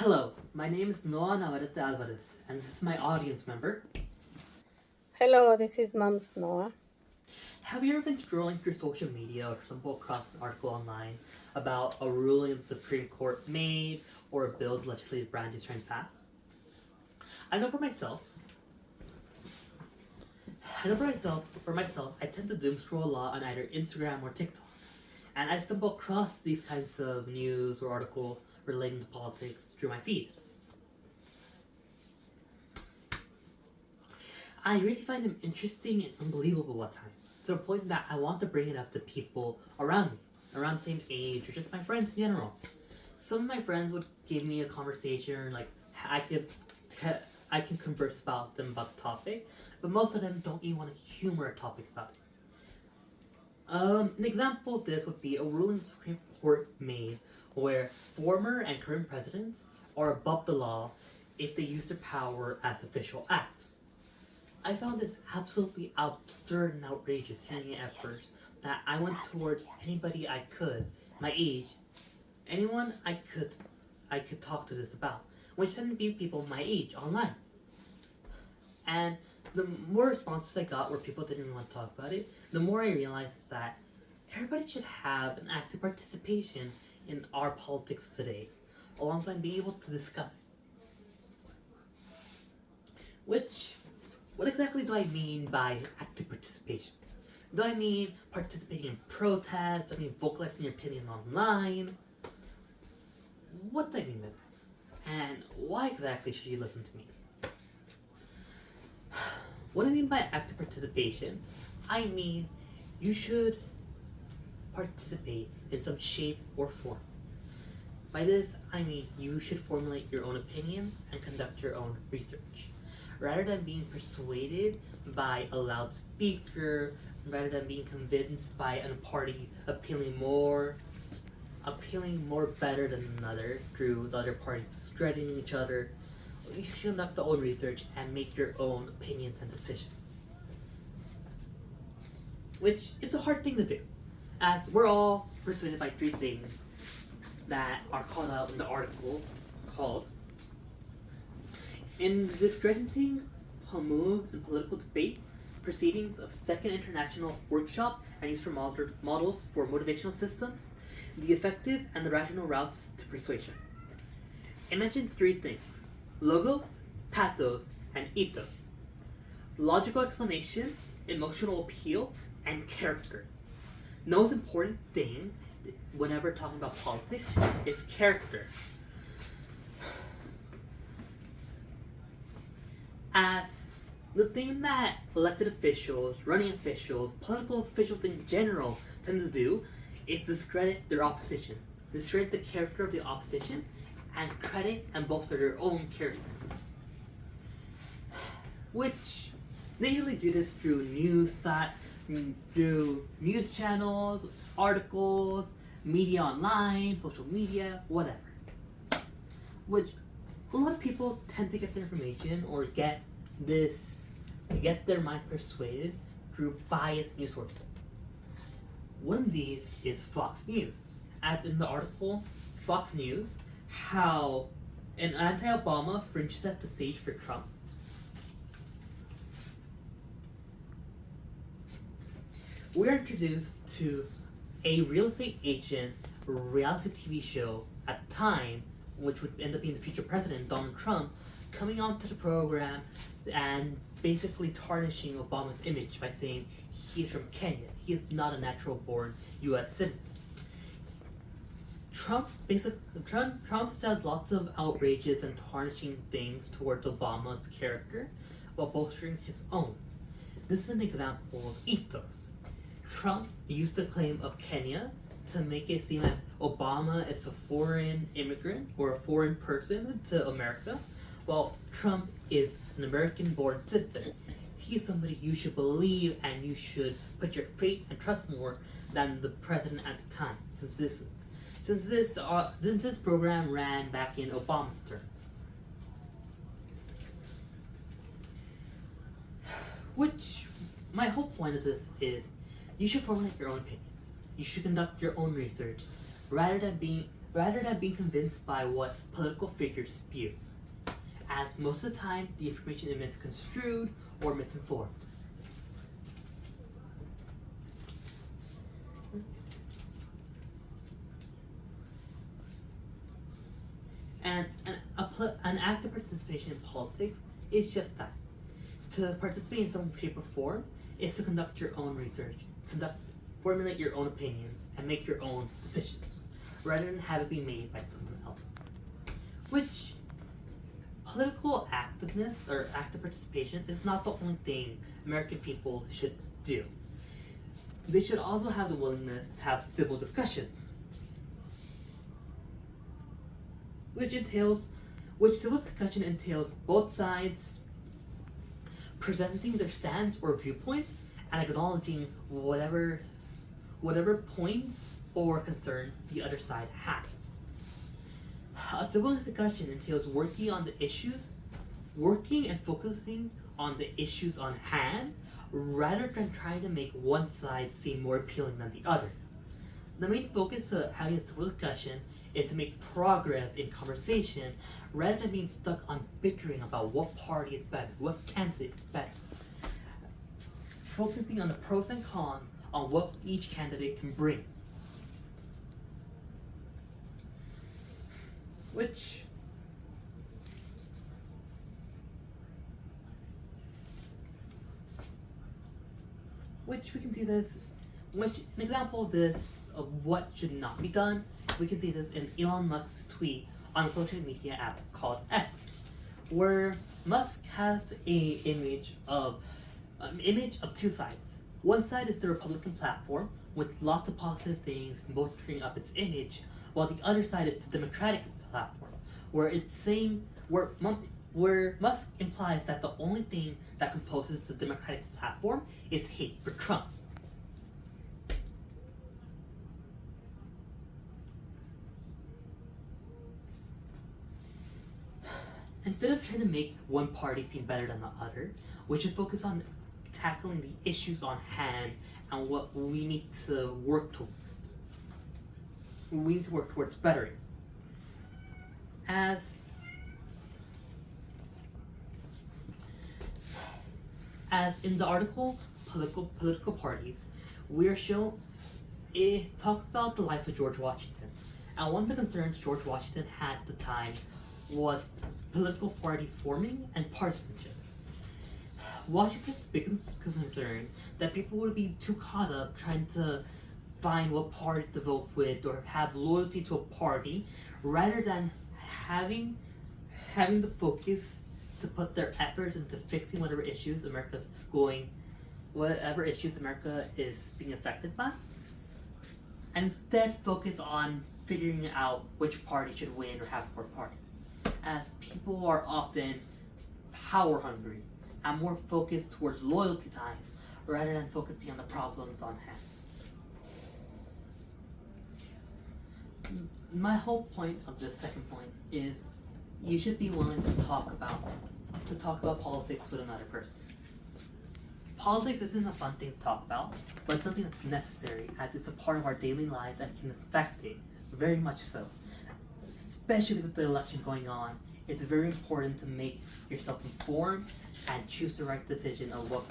Hello, my name is Noah Navarrete Alvarez, and this is my audience member. Hello, this is Mom's Noah. Have you ever been scrolling through social media or stumbled across an article online about a ruling the Supreme Court made or a bill the legislative branch is trying to pass? I know for myself, I tend to doom scroll a lot on either Instagram or TikTok, and I stumble across these kinds of news or article relating to politics through my feed. I really find them interesting and unbelievable at times, to the point that I want to bring it up to people around me, around the same age, or just my friends in general. Some of my friends would give me a conversation, like I could, I can converse about them about the topic, but most of them don't even want to humor a topic about it. An example of this would be a ruling the Supreme Court made where former and current presidents are above the law if they use their power as official acts. I found this absolutely absurd and outrageous saying it at first that I went towards anybody I could, my age, anyone I could talk to this about, which tended to be people my age online. And the more responses I got where people didn't want to talk about it, the more I realized that everybody should have an active participation in our politics today, alongside being able to discuss it. Which, what exactly do I mean by active participation? Do I mean participating in protests? Do I mean vocalizing your opinion online? What do I mean by that? And why exactly should you listen to me? What I mean by active participation, I mean you should participate in some shape or form. By this, I mean you should formulate your own opinions and conduct your own research. Rather than being persuaded by a loudspeaker, rather than being convinced by a party appealing more better than another through the other parties threatening each other, you should conduct your own research and make your own opinions and decisions. Which it's a hard thing to do, as we're all persuaded by three things that are called out in the article called in discrediting moves in political debate, proceedings of Second International Workshop and use for models for motivational systems, the effective and the rational routes to persuasion. It mentioned three things: logos, pathos, and ethos. Logical explanation, emotional appeal, and character. The most important thing whenever talking about politics is character. As the thing that elected officials, running officials, political officials in general tend to do is discredit their opposition, discredit the character of the opposition, and credit and bolster their own character. Which they usually do this through through news channels, articles, media online, social media, whatever. Which a lot of people tend to get their information or get their mind persuaded through biased news sources. One of these is Fox News. As in the article, Fox News, how an anti-Obama fringe set the stage for Trump. We're introduced to a real estate agent reality TV show at the time, which would end up being the future president, Donald Trump, coming onto the program and basically tarnishing Obama's image by saying he's from Kenya. He is not a natural born US citizen. Trump says lots of outrageous and tarnishing things towards Obama's character while bolstering his own. This is an example of ethos. Trump used the claim of Kenya to make it seem as Obama is a foreign immigrant or a foreign person to America, while Trump is an American-born citizen. He's somebody you should believe and you should put your faith and trust more than the president at the time, since this program ran back in Obama's term. Which my whole point of this is you should formulate your own opinions. You should conduct your own research rather than rather than being convinced by what political figures spew, as most of the time the information is misconstrued or misinformed. And an active participation in politics is just that. To participate in some shape or form is to conduct your own research, formulate your own opinions, and make your own decisions, rather than have it be made by someone else. Which, political activeness or active participation is not the only thing American people should do. They should also have the willingness to have civil discussions. Which civil discussion entails both sides presenting their stands or viewpoints and acknowledging whatever points or concern the other side has. A civil discussion entails working and focusing on the issues on hand rather than trying to make one side seem more appealing than the other. The main focus of having a civil discussion is to make progress in conversation rather than being stuck on bickering about what party is better, what candidate is better. Focusing on the pros and cons on what each candidate can bring. Which we can see this, an example of this, of what should not be done, we can see this in Elon Musk's tweet on a social media app called X, where Musk has an image of two sides. One side is the Republican platform with lots of positive things bolstering up its image, while the other side is the Democratic platform, where Musk implies that the only thing that composes the Democratic platform is hate for Trump. Instead of trying to make one party seem better than the other, we should focus on tackling the issues on hand and what we need to work towards. We need to work towards bettering. As in the article Political Parties, we are shown it talked about the life of George Washington. And one of the concerns George Washington had at the time was political parties forming and partisanship. Washington's biggest concern that people would be too caught up trying to find what party to vote with or have loyalty to a party rather than having the focus to put their efforts into fixing whatever issues America is being affected by, and instead focus on figuring out which party should win or have more party, as people are often power hungry and more focused towards loyalty ties rather than focusing on the problems on hand. My whole point of this second point is you should be willing to talk about politics with another person. Politics isn't a fun thing to talk about, but it's something that's necessary as it's a part of our daily lives and can affect it, very much so. Especially with the election going on, it's very important to make yourself informed and choose the right decision of what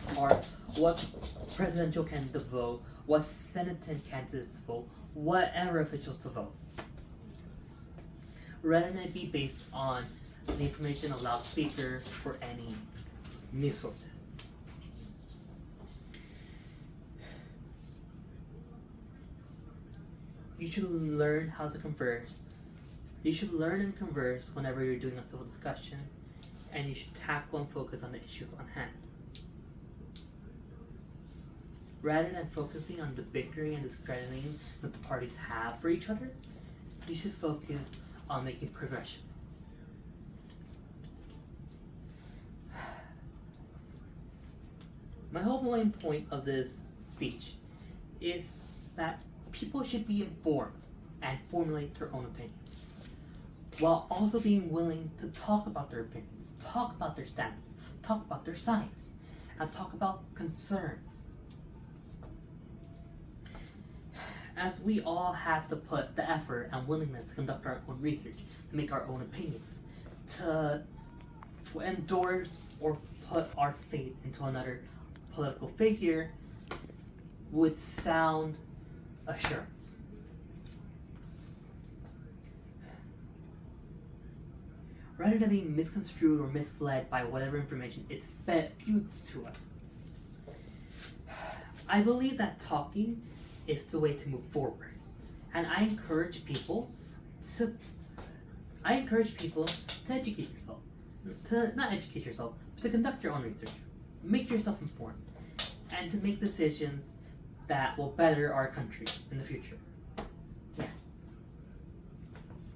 presidential candidate to vote, what Senate candidates to vote, whatever officials to vote. Rather than it be based on the information of loudspeakers or any news sources. You should learn how to converse. You should learn and converse whenever you're doing a civil discussion, and you should tackle and focus on the issues on hand. Rather than focusing on the bickering and discrediting that the parties have for each other, you should focus on making progression. My whole main point of this speech is that people should be informed and formulate their own opinions, while also being willing to talk about their opinions, talk about their stances, talk about their science, and talk about concerns. as we all have to put the effort and willingness to conduct our own research, to make our own opinions, to endorse or put our faith into another political figure would sound assurance. Rather than being misconstrued or misled by whatever information is spewed to us. I believe that talking is the way to move forward. And I encourage people to educate yourself. To not educate yourself, but to conduct your own research. Make yourself informed. And to make decisions that will better our country in the future.